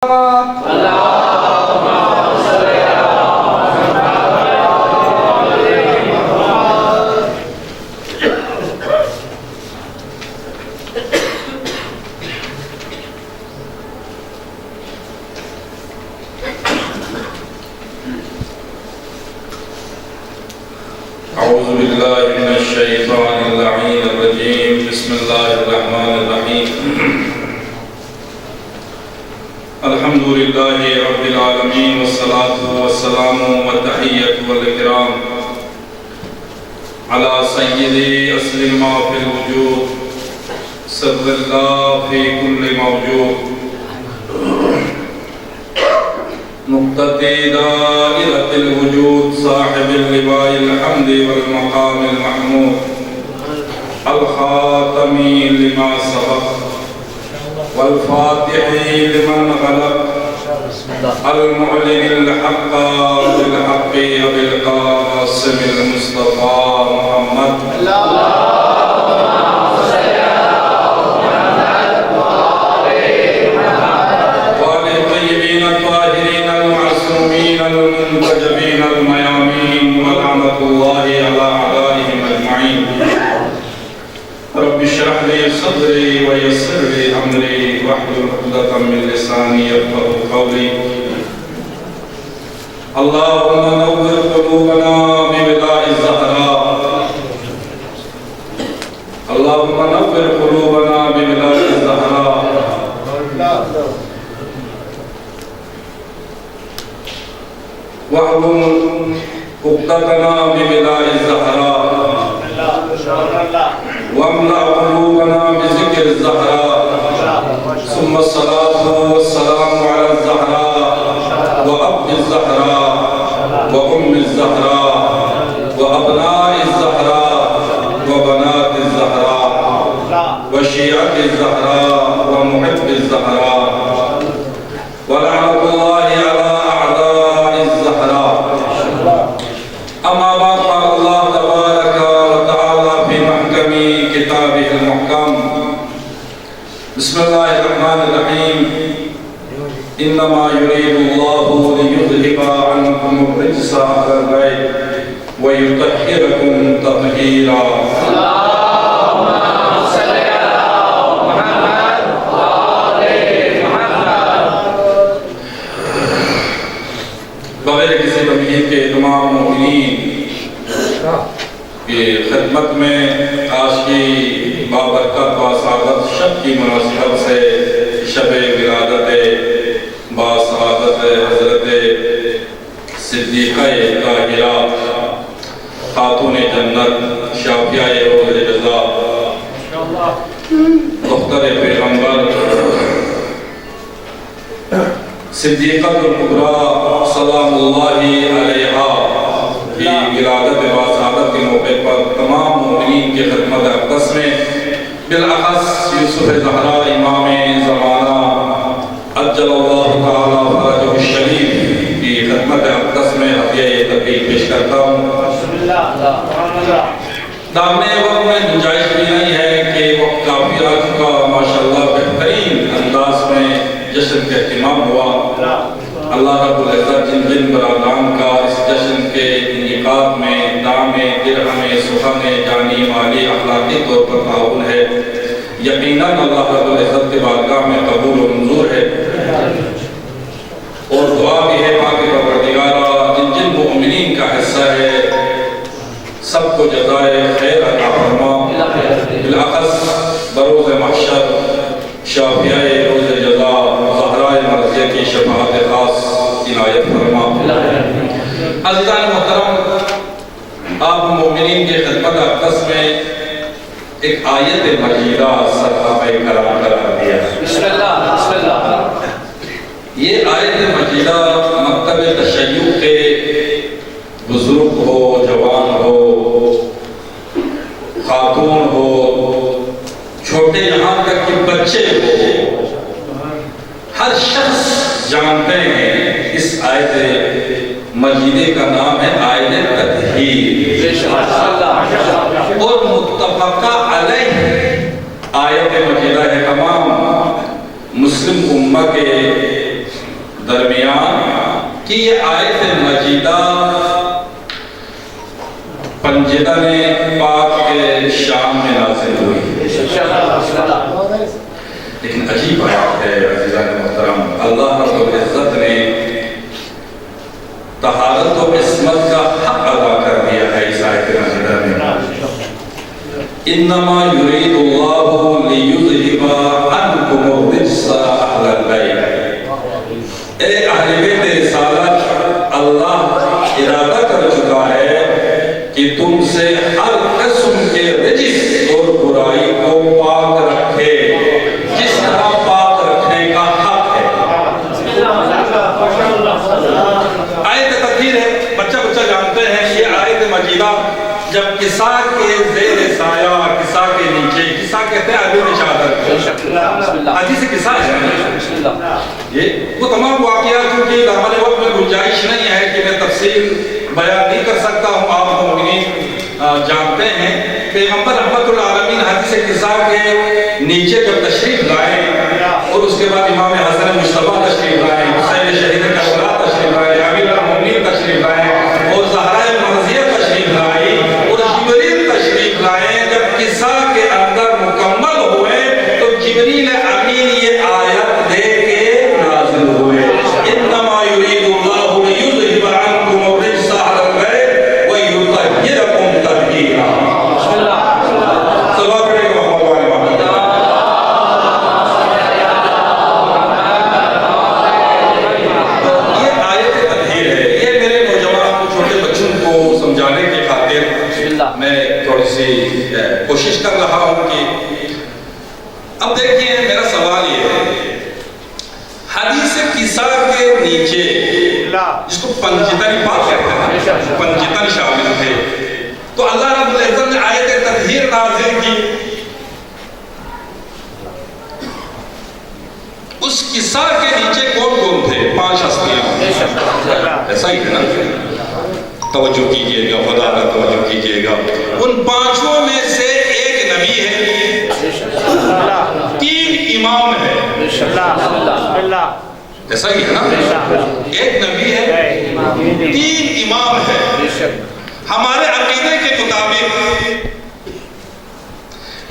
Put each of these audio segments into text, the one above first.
أعوذ بالله من الشيطان اللعين الرجيم. بسم الله الرحمن الرحيم. الحمد لله رب العالمين والصلاة والسلام والتحية والإكرام على سيد أصل ما في الوجود سر الله في كل موجود مقتدي دائرة الوجود صاحب اللواء الحمد والمقام المحمود الخاتم لما سبق والفاتح لمن غلق المعلن الحق بالحق وبالقاسم المصطفى محمد المنتجبين الميامين ولعنة الله على أعدائهم أجمعين. رب اشرح لي صدري ويسر لي أمري واحلل عقدة من لساني يفقهوا قولي. اللهم نور قلوبنا ببلاء الزهراء. اللهم نور قلوبنا ببلاء الزهراء. واحلل عقدتنا ببلاء الزهراء واملأ قلوبنا بذكر الزهراء. ثم الصلاة والسلام على الزهراء وأب الزهراء وأم الزهراء وأبناء الزهراء وبنات الزهراء وشيعة الزهراء ومحب الزهراء ولعنة الله على أعداء الزهراء. أما بعد قال الله تبارك وتعالى في محكم كتابه المحكم. بسم الله الرحمن الرحيم. إنما يريد الله ليذهب عنكم الرجس أهل البيت ويطهركم تطهيرا. بغیر کسی تمہید کے تمام مومنین کی خدمت میں آج کی بابرکت و سعادت شب کی مناسبت سے شب ولادت باسعادت حضرت صدیقہ طاہرہ خاتون جنت شافعہ روز جزا دختر پیغمبر صدیقۃ الکبریٰ سلام اللہ علیہا کی ولادت باسعادت کے موقع پر تمام مومنین کی خدمت اقدس میں بالاخص یوسف زہرا امام زمانہ عجل اللہ تعالی فرجہ الشریف کی خدمت اقدس میں ہدیہ تقدیم پیش کرتا ہوں. دامنے وقت میں گنجائش بھی نہیں ہے کہ وقت کافی آ چکا. ماشاءاللہ بہترین انداز میں جشن کا اہتمام ہوا. اللہ رب العزت جن جن برادران کا اس جشن کے انعقاد میں دام درہم سخن جانی مالی اخلاقی طور پر تعاون ہے. یقیناً اللہ رب العزت کے بارگاہ میں قبول و منظور ہے. اور دعا بھی ہے پاک پروردگارہ جن جن مؤمنین کا حصہ ہے سب کو جزائے خیر عطا فرما. بالاخص بروز محشر شافعہ روز جزا زہرائے مرضیہ کی شفاعت خاص عنایت فرما. عزیزان محترم، آپ مومنین کی خدمت اقدس میں ایک آیت مجیدہ صحابہ کرام قرار دیا. بسم اللہ بسم اللہ. یہ آیت مجیدہ مکتب تشیع کے بزرگ ہو، جوان ہو، خاتون ہو، چھوٹے یہاں تک کہ بچے ہو، ہر شخص جانتے ہیں اس آیت مجیدہ کا نام ہے آیت تطہیر. اور متفقہ علیہ آیت مجیدہ ہے. تمام مسلم امہ کے کہ یہ آیت مجیدہ پنجدن پاک کے شام میں نازل ہوئی، لیکن عجیب آیت ہے عزیزان محترم۔ اللہ رب العزت نے طہارت و عصمت کا حق ادا کر دیا ہے اس آیت مجیدہ میں۔ انما یرید اللہ لیذہب عنکم الرجس اہل البیت، اے اہل بیت رسالت، اللہ ارادہ کر چکا ہے کہ تم سے ہر قسم کے رجس اور برائی کو پاک رکھے، جس طرح پاک رکھنے کا حق ہے۔ آیت تطہیر ہے، بچہ جانتے ہیں یہ آیت مجیدہ جب کسا کے زیر سایہ، کسا کے نیچے، کسا کہتے ہیں عبیر چادر، حدیث کسا ہے یہ وہ تمام واقعات کیونکہ ہمارے وقت میں گنجائش نہیں ہے کہ میں تفصیل بیان نہیں کر سکتا ہوں، آپ مومنین جانتے ہیں۔ پیغمبر رحمت العالمین حدیث کسا کے نیچے جب تشریف لائے اور اس کے بعد امام حسن مصطفیٰ تشریف لائے، حسین شہید کربلا تشریف لائے، امیر المومنین تشریف لائے اور زہرا مرضیہ تشریف لائی اور جبریل تشریف لائے، جب کسا کے اندر مکمل ہوئے تو جبریل امین یہ آیت دے کے نازل ہوئے، انما یرید اللہ لیذہب عنکم الرجس اہل البیت ویطہرکم تطہیرا۔ صلوات پڑھیں گے محمد وعلی محمد۔ یہ آیت تطہیر ہے، یہ میرے نوجوان چھوٹے بچوں کو سمجھانے کی خاطر میں تھوڑی سی کوشش کر رہا ہوں کہ اب دیکھیے میرا سوال یہ ہے، حدیث کسا کے نیچے جس کو پنجدن پاک کہتے ہیں، پنجدن شامل تھے، تو اللہ رب العزت نے آیت تطہیر نازل کی، اس کسا کے نیچے کون تھے؟ 5 ہستیاں، ایسا ہی ہے نا؟ توجہ کیجئے گا، خدا کا توجہ کیجئے گا، ان 5 میں سے ایک نبی ہے، 3 امام ہے، ایسا ہی ہے نا؟ ایک نبی ہے، 3 امام ہے۔ ہمارے عقیدے کے مطابق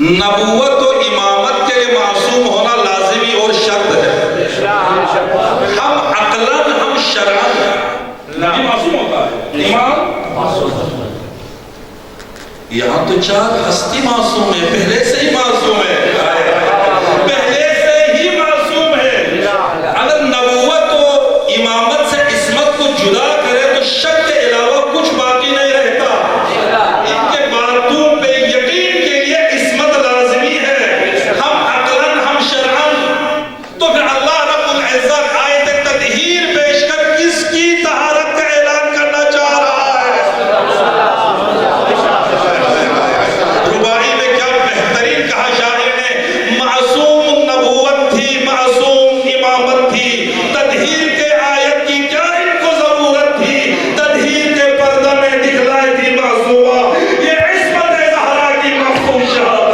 نبوت و امامت کے لیے معصوم ہونا لازمی اور شرط ہے، ہم عقلاً ہم شرعاً نبی معصوم ہوتا ہے، امام یہاں تو 4 ہستی معصوم ہے، پہلے سے ہی معصوم ہے، پہلے سے ہی معصوم ہے۔ اگر نبوت و امامت سے عصمت کو جدا کرے تو شک کے علاوہ کچھ باقی نہیں رہتا، ان کے باتوں پہ یقین کے لیے عصمت لازمی ہے، ہم عقلاً ہم شرعاً۔ تو پھر اللہ رب العزت آیت تطہیر پیش کر کس کی طہارت کا اعلان کرنا چاہ رہا ہے؟ رباعی میں کیا بہترین کہا شاعر نے، معصوم نبوت تھی، معصوم امامت تھی، تطہیر کے آیت کی کیا ان کو ضرورت تھی، تطہیر کے پردہ میں دکھلائی تھی معصومہ، یہ عصمت زہرا کی مفہوم شہادت۔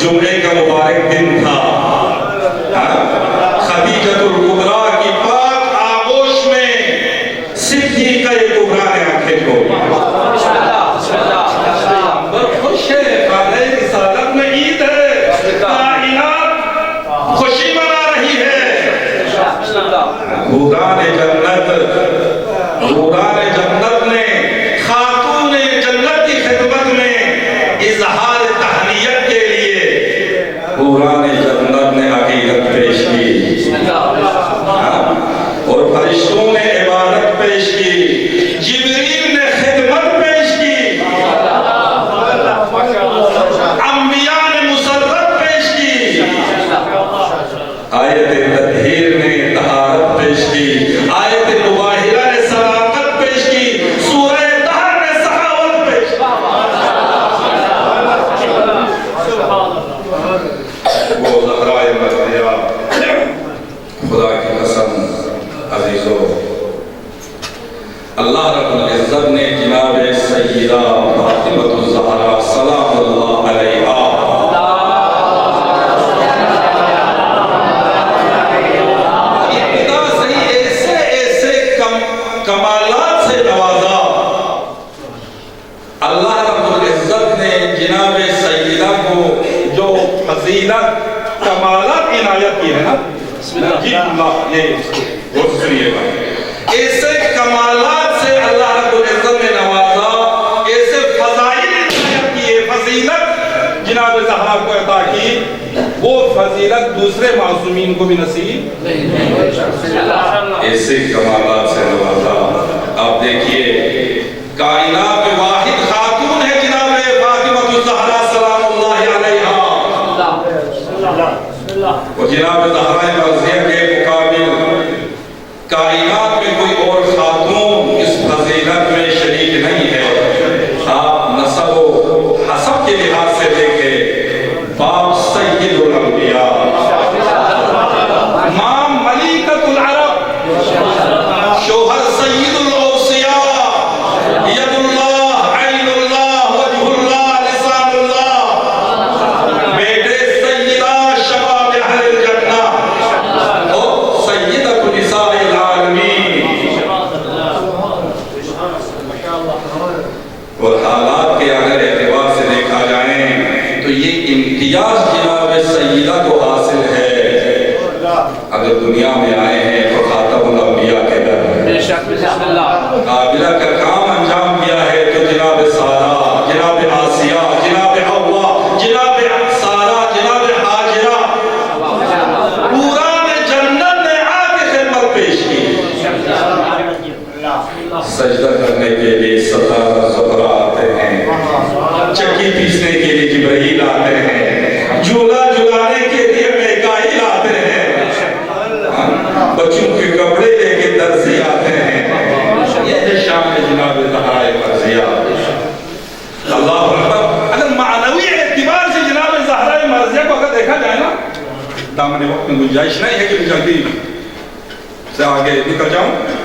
جمعے کا مبارک دن تھا، خدیجۃ الکبریٰ کی پاک آغوش میں صدیقہ کبریٰ نے آنکھیں کھولی، خوش ہے، خالہ رسالت میں عید ہے، کائنات خوشی منا رہی ہے۔ حوران جنت نے خاتون جنت کی خدمت میں اظہار تہنیت کے لیے حوران جنت نے عقیدت پیش کی اور فرشتوں نے عبادت پیش کی، جبریل نے خدمت پیش کی، انبیاء نے مسرت پیش کی، آیت تطہیر نے طہارت پیش کی، آیت مباہرہ نے صداقت پیش اللہ رب العزت نے جناب سیدہ فاطمہ الزہرا سلام اللہ علیہا ابتدا سے ہی ایسے کمالات سے نوازا۔ اللہ رب العزت نے جناب سیدہ کو جو فضیلت کمالات عنایت کی ہے نا، جی اللہ یہ غور سنیے گا، ایسے کمالات سے اللہ رب العزت نے نوازا، ایسے فضائل عنایت کیے، فضیلت جناب زہرا کو عطا کی، وہ فضیلت دوسرے معصومین کو بھی نصیب ایسے کمالات سے نوازا۔ آپ دیکھیے کائنات میں واحد خاتون ہے جناب فاطمہ الزہرا سلام اللہ علیہا، اور جناب زہرا مرضیہ کے مقابل کائنات میں کوئی اور خاتون اس فضیلت میں شریک نہیں ہے۔ آپ نسب و حسب کے لحاظ سے دیکھیں، باپ سید الانبیاء، ماں ملکۃ العرب، شوہر سید الاوصیاء، ید اللہ، عین اللہ، وجہ اللہ، لسان اللہ، بیٹے سیدہ شباب اہل الجنہ اور سیدۃ نساء اور حالات کے اگر اعتبار سے دیکھا جائیں تو یہ امتیاز جناب سیدہ کو حاصل ہے۔ اگر دنیا میں آئے ہیں تو خاتم الانبیاء کے در قابلہ کا کام انجام کیا ہے تو جناب سارہ، جناب آسیہ، جناب حوا، جناب سارہ، جناب حاجرہ، پوران جنت نے آ کے خدمت پیش کی۔ سجدہ کرنے کے لیے ستارہ زہرا آتے ہیں، چکی پیسنے کے لیے جبرائیل آتے ہیں، جھولا جھلانے کے لیے میکائیل آتے ہیں، بچوں کے کپڑے لے کے درزی آتے ہیں۔ یہ ہے شان جناب زہرا مرضیہ۔ اللہ اکبر۔ اگر معنوی اعتبار سے جناب زہرا مرضیہ کو اگر دیکھا جائے نا، دامن وقت میں گنجائش نہیں ہے کہ جلدی سے آگے نکل جاؤں،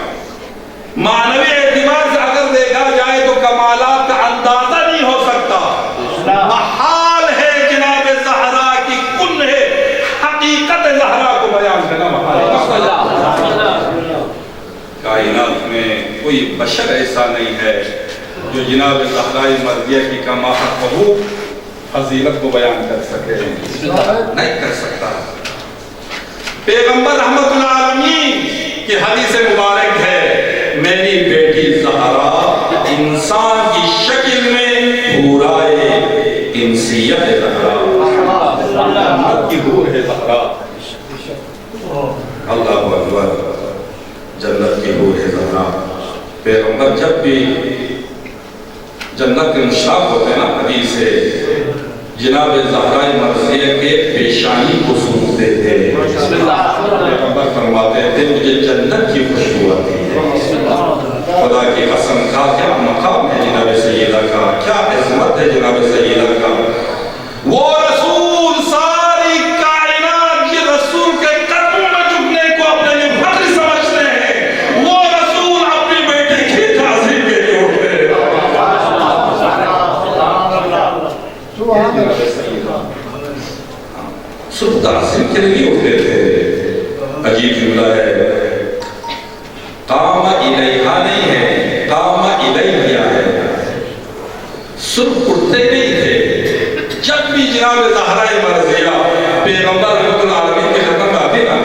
معنوی اعتبار سے اگر دیکھا جائے تو کمالات کا اندازہ نہیں ہو سکتا۔ محال ہے جناب زہرا کی کن ہے حقیقت زہرا کو بیان کرنا محال ہے۔ کائنات میں کوئی بشر ایسا نہیں ہے جو جناب زہرا مرضیہ کی کماحت بہو فضیلت کو بیان کر سکے، نہیں کر سکتا۔ پیغمبر رحمت العالمین کی حدیث مبارک ہے، میری بیٹی زہرا انسان کی شکل میں پورائے انسیت ہے زہرا، جنت کی حور ہے زہرا۔ اللہ اکبر، جنت کی حور ہے زہرا۔ پیغمبر جب بھی جنت کے مشتاق ہوتے ہیں نا، حدیث ہے جناب زہرا مرضیہ کے پیشانی کو سونگتے تھے، پیغمبر فرماتے تھے مجھے جنت کی خوشبو آتی ہے۔ خدا کی قسم، کا کیا مقام ہے جناب سیدہ کا، کیا عظمت ہے جناب سیدہ کا۔ وہ رسول ساری کائنات کے رسول کے قدموں میں جھکنے کو اپنے لیے فخر سمجھتے ہیں، وہ رسول اپنی بیٹی کی تعظیم کے لیے اٹھتے ہیں۔ صرف تعظیم کے لیے اٹھتے تھے۔ عجیب جملہ ہے، قام الیہا نہیں ہے، قام الیہا ہے، صرف اٹھتے نہیں تھے۔ جب بھی جناب زہرا مرضیہ پیغمبر رحمت العالمین کے خدمت آتے نا،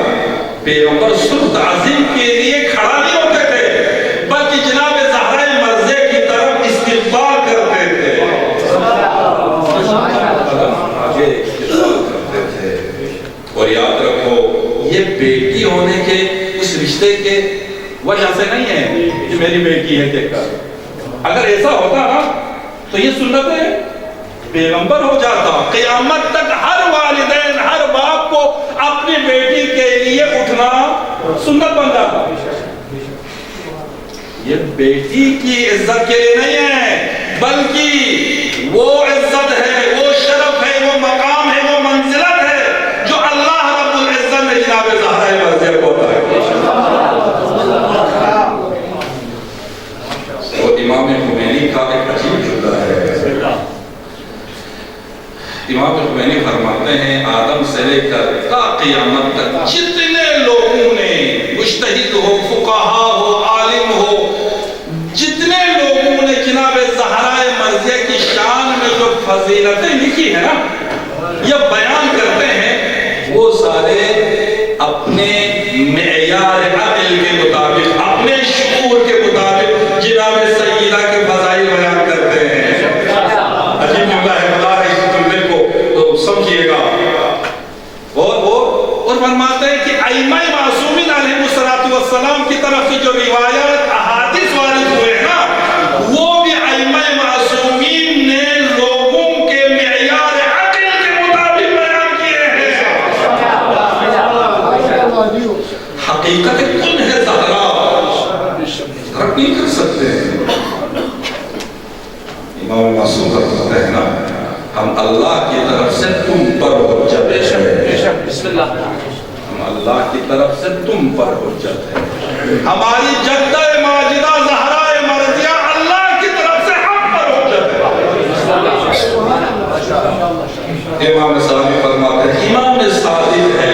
پیغمبر صرف تعظیم کے لیے کھڑا نہیں ہوتے تھے بلکہ جناب زہرا مرضیہ کی طرف استقبال کرتے تھے، اور یاد رکھو یہ بیٹی ہونے کے اس رشتے کے وجہ سے نہیں ہے کہ میری بیٹی ہے دیکھ کر۔ اگر ایسا ہوتا نا تو یہ سنت پیغمبر ہو جاتا، قیامت تک ہر والدین، ہر باپ کو اپنی بیٹی کے لیے اٹھنا سنت بن جاتا۔ یہ بیٹی کی عزت کے لیے نہیں ہے بلکہ وہ عزت ہے، وہ شرف ہے، وہ مقام ہے، وہ منزلت ہے جو اللہ رب العزت نے جناب زہرا مرضیہ کو عطا کی۔ قیامت تک جتنے لوگوں نے مجتہد ہو، فقہا ہو، عالم ہو، جتنے لوگوں نے جناب زہرا مرضیہ کی شان میں جو فضیلتیں لکھی ہے نا، یہ بیان کرتے ہیں، وہ سارے اپنے معیار عقل کے مطابق، اپنے شعور کے مطابق جناب سیدہ کے فضائل بیان کرتے ہیں۔ عجیب جملہ ہے، بتا رہے اس جملے کو تو سمجھیے گا۔ اور فرماتے ہیں کہ ائمہ معصومین علیہ السلام کی طرف سے جو روایات احادیث وارد ہوئے ہیں نا، وہ بھی ائمہ معصومین نے لوگوں کے معیار عقل کے مطابق بیان کیے ہیں۔ حقیقت کن ہے زہرا، فرق نہیں کر سکتے۔ امام معصوم فرماتے ہیں نا، ہم اللہ کی طرف سے تم پر حجت ہے، بسم اللہ، ہم اللہ کی طرف سے تم پر حجت ہے۔ ہماری جدہ ماجدہ زہرا مرضیہ اللہ کی طرف سے ہم پر حجت ہے۔ امام صادق فرماتے ہیں، امام صادق ہے،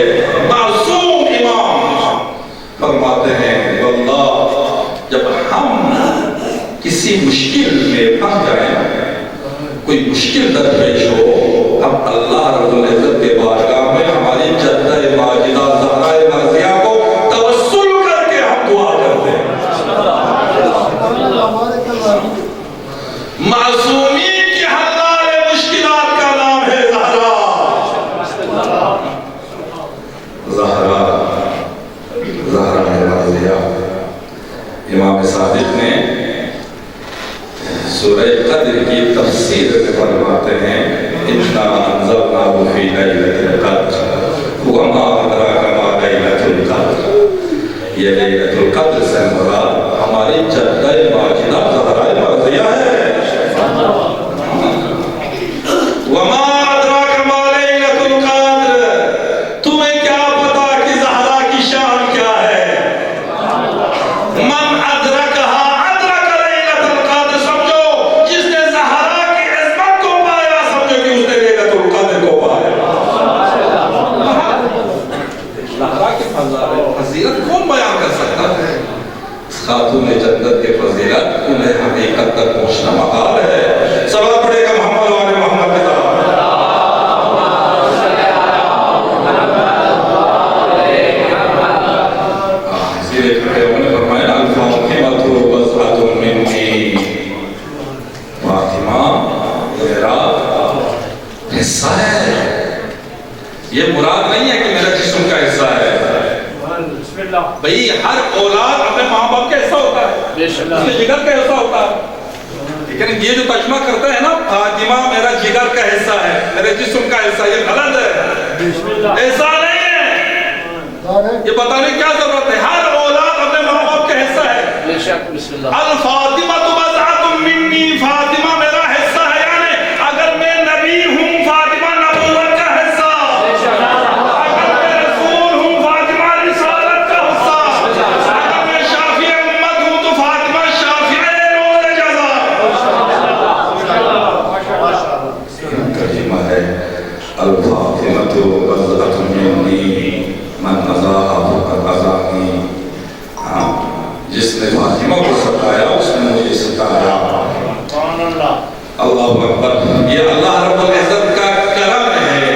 معصوم امام فرماتے ہیں، واللہ جب ہم کسی مشکل میں پھنس جائیں، کوئی مشکل درپیش ہو، ہم اللہ رب العزت کے بارگاہ میں ہماری جدہ ماجدہ زہرا مرضیہ کو توسل کر کے ہم دعا کرتے ہیں۔ معصومین کی حلال مشکلات کا نام ہے زہرا۔ زہرا مرضیہ۔ امام صادق نے سورہ قدر کی تفسیر میں فرماتے ہیں، اِنَّا أَنزَلْنَاهُ فِي لَيْلَةِ الْقَدْرِ وَمَا أَدْرَاكَ مَا لَيْلَةُ الْقَدْرِ۔ یہ لیلۃ القدر سے مراد ہماری جدہ ماجدہ زہرا مرضیہ ہے۔ وَمَا أَدْرَاكَ مَا لَيْلَةُ الْقَدْرِ، تمہیں کیا پتا کہ زہرا کی شان کیا ہے؟ مَنْ أَدْرَكَهَا فضیلت کون بیان کر سکتا ہے؟ خاتون جنت کے فضیلت انہیں حقیقت تک پہنچنا محال ہے۔ صلوات پڑھے گا محمد و آل محمد کے طرح۔ اسی لیے کھڑے ہونے فرمایا، الفاطمۃ بضعۃ منی، فاطمہ میرا حصہ ہے۔ یہ مراد نہیں ہے کہ میرا جسم کا حصہ ہے، بھئی ہر اولاد اپنے ماں باپ کا حصہ ہوتا ہے، اس کے جگر کا حصہ ہوتا ہے، لیکن یہ جو ترجمہ کرتا ہے نا، فاطمہ میرا جگر کا حصہ ہے، میرے جسم کا حصہ، یہ غلط ہے، ایسا نہیں ہے۔ یہ بتانے کیا ضرورت ہے، ہر اولاد اپنے ماں باپ کا حصہ ہے۔ الفاطمہ بضعۃ منی، فاطمہ میرا حصہ ہے، یعنی اگر میں نبی ہوں، فاطمہ نبوت کا حصہ، الفاطمۃ بضعۃ منی من اذاها فقد اذانی۔ جس نے فاطمہ کو ستایا اس نے مجھے ستایا۔ اللہ اکبر۔ یہ اللہ رب العزت کا کرم ہے۔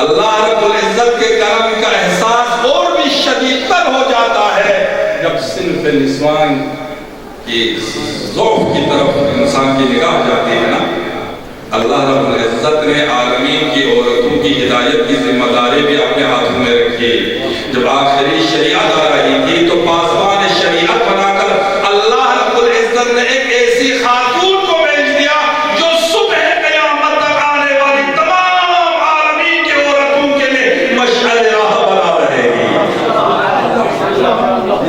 اللہ رب العزت کے کرم کا احساس اور بھی شدید تر ہو جاتا ہے جب صنف نسوان کی ضعف کی طرف انسان کی نگاہ جاتی ہے نا۔ اللہ رب العزت نے عالمین کی عورتوں کی ہدایت کی ذمہ داری بھی اپنے ہاتھوں میں رکھی۔ جب آخری شریعت آ رہی تھی تو پاسبان شریعت بنا کر اللہ رب العزت نے ایک ایسی خاتون کو بھیج دیا جو صبح قیامت تک آنے والی تمام عالمین کی عورتوں کے لیے مشعل راہ بنا رہے گی،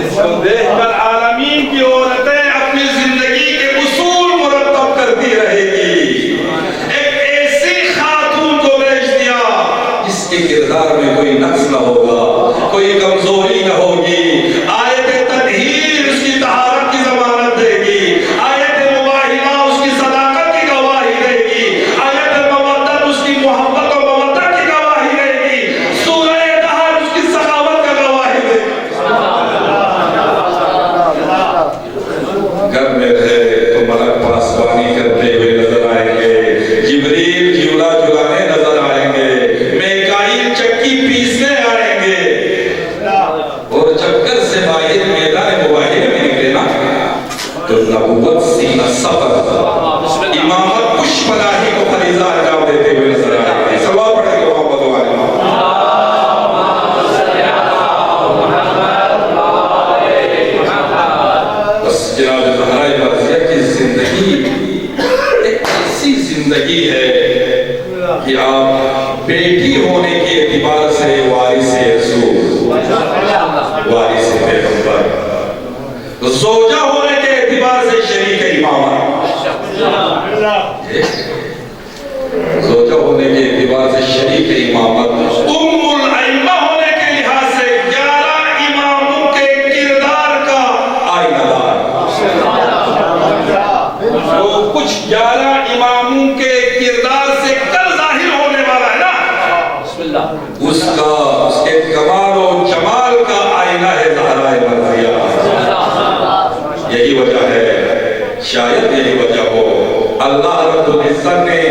جس کو دیکھ کر عالمین کی عورتیں اپنی زندگی کے اصول مرتب کرتی رہے گی۔ کردار میں کوئی نقص نہ ہوگا، کوئی کمزوری نہ ہوگی۔ آیت نبوت سینہ سفر امامت کش پناہی کو فریضہ انجام دیتے ہوئے نظر آئے. سلوات پڑھیں گے محمد و آل محمد. بس جناب زہرا مرضیہ کی زندگی ایک ایسی زندگی ہے کہ آپ بیٹی ہونے کے اعتبار سے وارث رسول، وارث پیغمبر، زوجہ ہونے کے اعتبار سے شریک امامت، زوجہ ہونے کے اعتبار سے شریک امامت، ام الائمہ ہونے کے لحاظ سے 11 اماموں کے کردار کا آئینہ دار. جو کچھ 11 اماموں کے کردار سے کل ظاہر ہونے والا ہے نا، اس کا، اس کے کمال و جمال کا آئینہ ہے زہرا مرضیہ. یہی وجہ ہے، شاید یہی وجہ ہو، اللہ رب العزت نے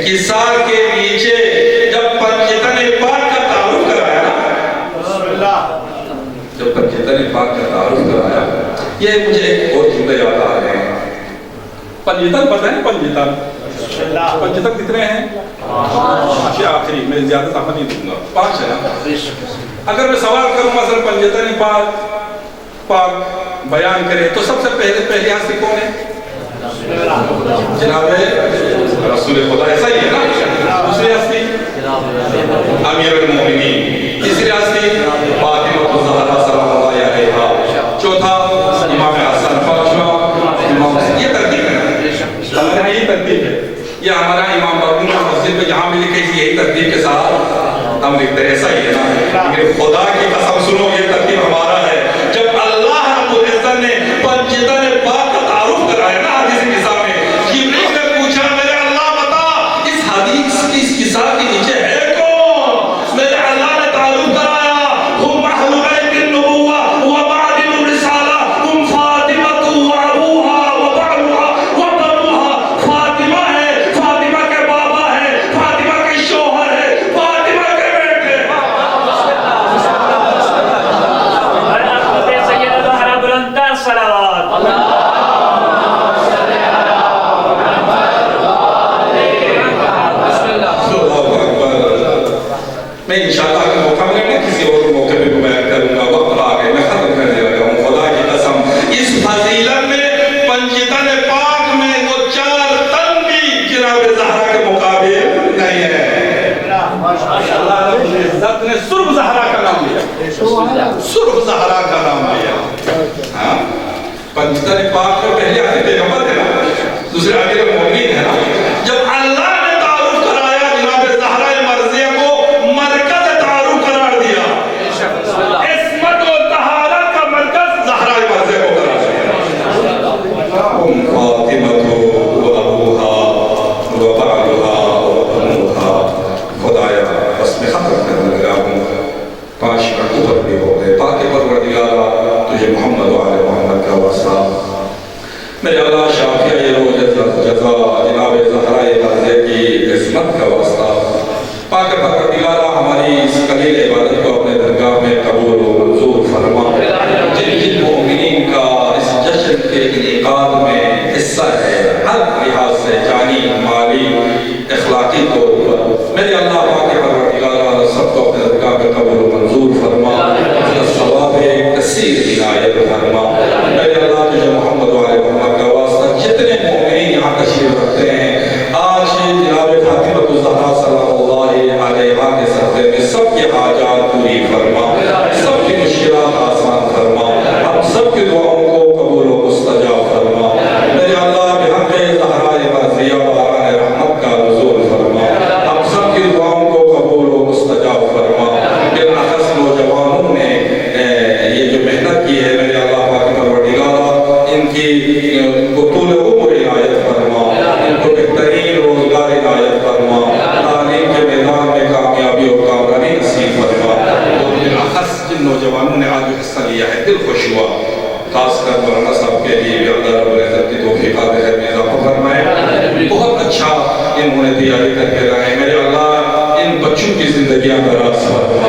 کساء کے نیچے جب پنجتن پاک کا تعارف کرایا نا، جب پنجتن پاک کا تعارف کرایا، یہ مجھے ایک اور جملے یاد آ رہے ہیں. پنجتن پتہ ہے پنجتن؟ پنجتن کتنے ہیں؟ 5 آخری، میں زیادہ سامنے نہیں دوں گا، 5 ہے نا. اگر میں سوال کروں مثلا پنجتن پاک بیان کرے تو سب سے پہلی ہستی کون ہے؟ جناب رسول خدا، ایسا ہی ہے نا. دوسری ہستی امیر المومنین، تیسری ہستی فاطمہ الزہرا سلام اللہ علیہا، چوتھا امام حسن، پانچواں امام حسن. یہ ترتیب ہے نا، ہمارا یہ ترتیب ہے. یہ ہمارا امام بابو کا مسجد میں جہاں بھی لکھے یہی ترتیب کے ساتھ ہم لکھتے ہیں، ایسا ہی ہے نا. لیکن خدا کی قسم سنو، یہ ترتیب ہمارا ہے. جب اللہ رب العزت نے پنجتن پاک کا تعارف کرایا نا حدیث قصہ میں، جبریل نے پوچھا میرے اللہ بتا اس حدیث کی، اس قصہ کے نیچے ہے کون؟ میرے اللہ نے تعارف کرایا، ہم اہل بیت النبوہ و معدن الرسالہ، ہم فاطمہ و ابوہا و بعلہا و بنوہا. فاطمہ ہے، فاطمہ کے بابا ہے، فاطمہ کے شوہر ہے، فاطمہ کے بیٹے. میں انشاءاللہ اگر موقع ملے میں کسی اور موقع پہ بیان کروں گا. وقت آ گئے، میں ختم کرنے لگا ہوں. خدا کی قسم اس فضیلت میں پنجتن پاک میں وہ 4 تن بھی جناب زہرا کے مقابل نہیں ہے. اللہ رب العزت نے سرخ زہرا کا نام لیا، سرخ زہرا کا نام لیا. پنجتن پاک میں پہلے آتے پیغمبر ہے نا، دوسرے آتے مومنین ہے نا. جب اللہ نے تعارف کرایا جناب زہرا مرضیہ کو مرکز تعارف قرار دیا، عصمت و طہارت کا مرکز زہرا مرضیہ کو قرار دیا. ام فاطمہ و ابوہا و بعلہا و بنوہا. خدایا بس میں ختم کرنے لگا ہوں، 5 منٹ اوپر بھی ہو گئے. پاک پروردگارا تجھے محمد و آل محمد کا واسطہ، میرے اللہ شافیہ یہ روز جزا جناب زہرا مرضیہ کی عصمت کا واسطہ. پاک پروردگارا ہماری اس قلیل عبادت کو اپنے درگاہ میں قبول و منظور فرما. جن جن مومنین کا اس جشن کے انعقاد میں حصہ ہے، ہر لحاظ سے جانی، مالی، اخلاقی طور پر، میرے اللہ پاک پروردگارا سب کو اپنے درگاہ میں قبول و منظور فرما. ثواب کثیر عنایت فرما. میرے اللہ تجھے محمد و آل محمد کا واسطہ جتنے مومنین یہاں تشریف رکھتے ہیں، آج جناب فاطمہ الزہرا سلام اللہ علیہا کے صدقے میں سب کی حاجات پوری فرما، سب کی مشکلات آسان فرما، ہم سب کی دعاؤں کو قبول و مستجاب فرما. میرے اللہ بحق زہرا مرضیہ باران رحمت کا نزول فرما، ہم سب کی دعاؤں کو قبول و مستجاب فرما. بالاخص نوجوانوں نے یہ جو محنت کی ہے، میرے اللہ پاک پروردگارا ان کو طول عمر عنایت فرما، ان کو بہترین روزگار عنایت فرما، تعلیم کے میدان میں کامیابی اور کامرانی نصیب فرما. اور بالاخص جن نوجوانوں نے آج حصہ لیا ہے، دل خوش ہوا، خاص کر مولانا صاحب کے لیے بھی اللہ رب العزت کی توفیقات خیر میں اضافہ فرمائے. بہت اچھا انہوں نے تیاری کر کے رہے. میرے اللہ ان بچوں کی زندگیاں دراز فرما.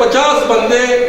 50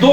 2